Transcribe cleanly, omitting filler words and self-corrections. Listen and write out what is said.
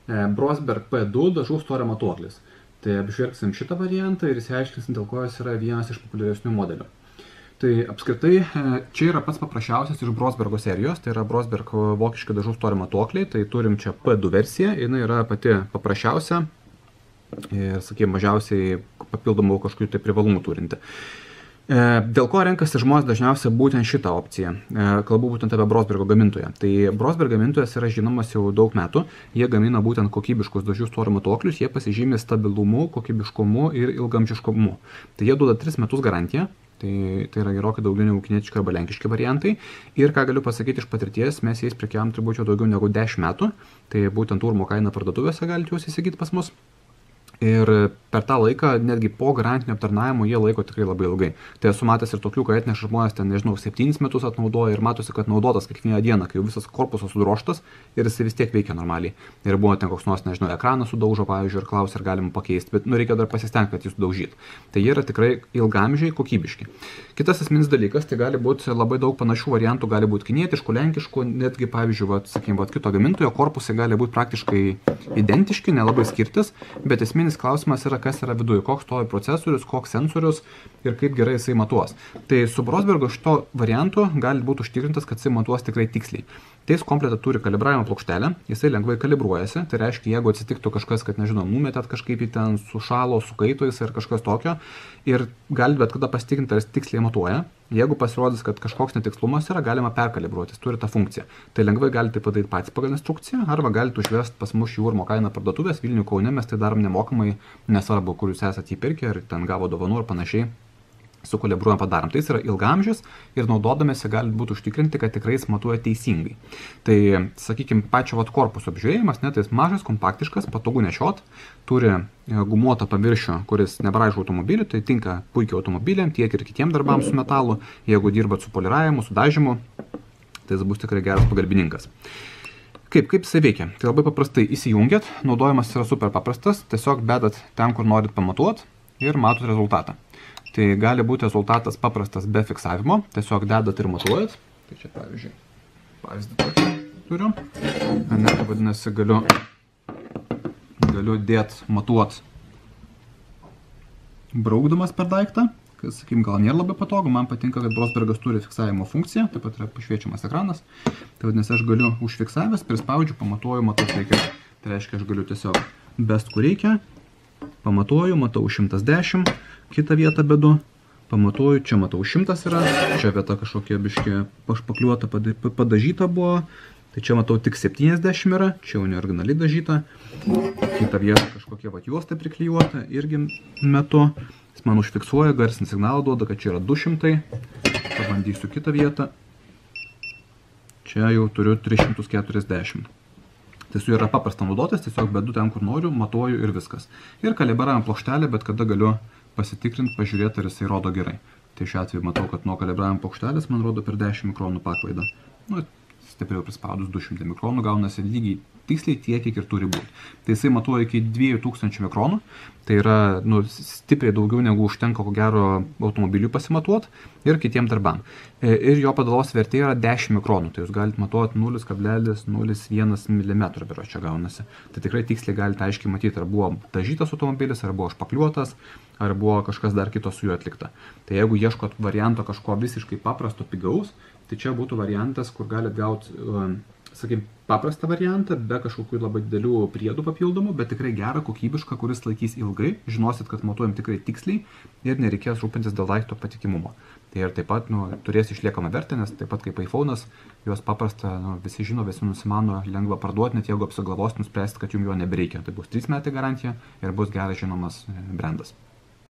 Brosberg P2 dažų storio matuoklis. Tai apžvelgsim šitą variantą ir įsiaiškinsim, dėl ko jis yra vienas iš populiaresnių modelių. Tai apskritai čia yra pats paprasčiausias iš Brosbergo serijos, tai yra Brosberg vokiški dažų storio matuokliai, tai turim čia P2 versiją, jinai yra pati paprasčiausia ir, sakykime, mažiausiai papildomų kažkokių tai privalumų turinti. Dėl ko renkasi žmonės dažniausiai būtent šitą opciją? Kalbu būtent apie Brosbergo gamintoją. Tai Brosberg gamintojas yra žinomas jau daug metų, jie gamina būtent kokybiškus dažų storio matuoklius, jie pasižymė stabilumu, kokybiškumu ir ilgamžiškumu. Tai jie duoda 3 metus garantiją. Tai yra gerokai daugiau negu kinietiški arba lenkiški variantai. Ir ką galiu pasakyti iš patirties, mes jais prekiavom turbūt jau daugiau negu 10 metų. Tai būtent urmo kaina parduotuvėse galite juos įsigyti pas mus. Ir per tą laiką, netgi po garantinio aptarnavimo, jie laiko tikrai labai ilgai. Tai esu matęs ir tokių, kai atneša žmonės ten, nežinau, 7 metus atnaudoja ir matosi, kad naudotas kiekvieną dieną, kai jau visas korpusas sudrožtas ir jis vis tiek veikia normaliai. Ir buvo ten koks nors, nežinau, ekraną sudaužo, pavyzdžiui, ir klausia, ar galima pakeisti, bet reikia dar pasistengti, kad jis sudaužyt. Tai jie yra tikrai ilgamžiai kokybiški. Kitas esminis dalykas, tai gali būti labai daug panašių variantų, gali būti kinietiškų, lenkiškų, netgi, pavyzdžiui, sakykime, kito gamintojo korpusai gali būti praktiškai identiški, nelabai skirtis, bet esminis klausimas yra, kas yra viduje, koks stovi procesorius, koks sensorius ir kaip gerai jisai matuos. Tai su Brosbergo šito variantu gali būti užtikrintas, kad jisai matuos tikrai tiksliai. Tai jis kompletą turi kalibravimo plokštelę, jisai lengvai kalibruojasi, tai reiškia, jeigu atsitiktų kažkas, kad, nežinau, numetėt kažkaip į ten sušalo, sukaito jisai ar kažkas tokio ir gali bet kada pasitikrinti, ar jis tiksliai matuoja. Jeigu pasirodys, kad kažkoks netikslumas yra, galima perkalibruoti, jis turi tą funkciją. Tai lengvai galite padaryti patys pagal instrukciją, arba galite užvesti pas mus į urmo kainą parduotuvės Vilnių, Kaune, mes tai darom nemokamai, nesvarbu, kur jūs esate įpirkę, ar ten gavo dovanų ar panašiai, sukalibruojam padarom. Tai jis yra ilgamžis ir naudodamėsi gali būti užtikrinti, kad tikrai jis matuoja teisingai. Tai, sakykime, pačio korpuso apžiūrėjimas, tai jis mažas, kompaktiškas, patogu nešiot, turi gumuotą paviršių, kuris nebraižo automobilį, tai tinka puikiai automobiliam, tiek ir kitiem darbams su metalu. Jeigu dirbat su poliravimu, su dažymu, tai jis bus tikrai geras pagalbininkas. Kaip jisai veikia? Tai labai paprastai įsijungiat, naudojimas yra super paprastas, tiesiog bedat ten, kur norit pamatuot ir matot rezultatą. Tai gali būti rezultatas paprastas be fiksavimo, tiesiog dedat ir matuojat. Tai čia pavyzdžiui, pavyzdį tokį turiu. Tai vadinasi, galiu dėt matuot braukdamas per daiktą. Sakykim, gal nėra labai patogu, man patinka, kad Brosbergas turi fiksavimo funkciją, taip pat yra pašviečiamas ekranas. Tai vadinasi, aš galiu užfiksavęs, prispaudžiu, pamatuoju, matau reikia. Tai reiškia, aš galiu tiesiog best, kur reikia, pamatuoju, matau 110, kitą vietą bedu, pamatuoju, čia matau 100 yra, čia vieta kažkokia biškė pašpakliuota, padažyta buvo, tai čia matau tik 70 yra, čia jau neoriginaliai dažyta, kitą vietą kažkokia juosta priklijuota, irgi metu, jis man užfiksuoja, garsinį signalą duoda, kad čia yra 200, pabandysiu kitą vietą, čia jau turiu 340. Tai su yra paprasta naudotis, tiesiog bedu ten, kur noriu, matuoju ir viskas. Ir kalibravimo plokštelė, bet kada galiu pasitikrinti, pažiūrėti, ar jisai rodo gerai. Tai šiuo atveju matau, kad nuo kalibravimo plokštelės man rodo per 10 mikronų paklaidą. Stipriau prispaudus 200 mikronų gaunasi lygiai tiksliai tiek, kiek ir turi būti. Tai jisai matuoja iki 2000 mikronų, tai yra stipriai daugiau negu užtenka ko gero automobiliui pasimatuoti ir kitiem darbam. Ir jo padalos vertė yra 10 mikronų, tai jūs galite matuoti 0,01 mm berods čia gaunasi. Tai tikrai tiksliai galite aiškiai matyti, ar buvo dažytas automobilis, ar buvo špakliuotas, ar buvo kažkas dar kito su juo atlikta. Tai jeigu ieškot varianto kažko visiškai paprasto, pigaus, tai čia būtų variantas, kur galit gauti, sakykime, paprastą variantą, be kažkokių labai didelių priedų papildomų, bet tikrai gerą, kokybišką, kuris laikys ilgai, žinosit, kad matuojam tikrai tiksliai ir nereikės rūpintis dėl daikto patikimumo. Tai ir taip pat turės išliekamą vertę, nes taip pat kaip iPhone'as, juos paprasta, visi žino, visi nusimano, lengva parduoti, net jeigu apsigalvos nuspręsti, kad jums jo nebereikia. Tai bus 3 metai garantija ir bus geras žinomas brandas.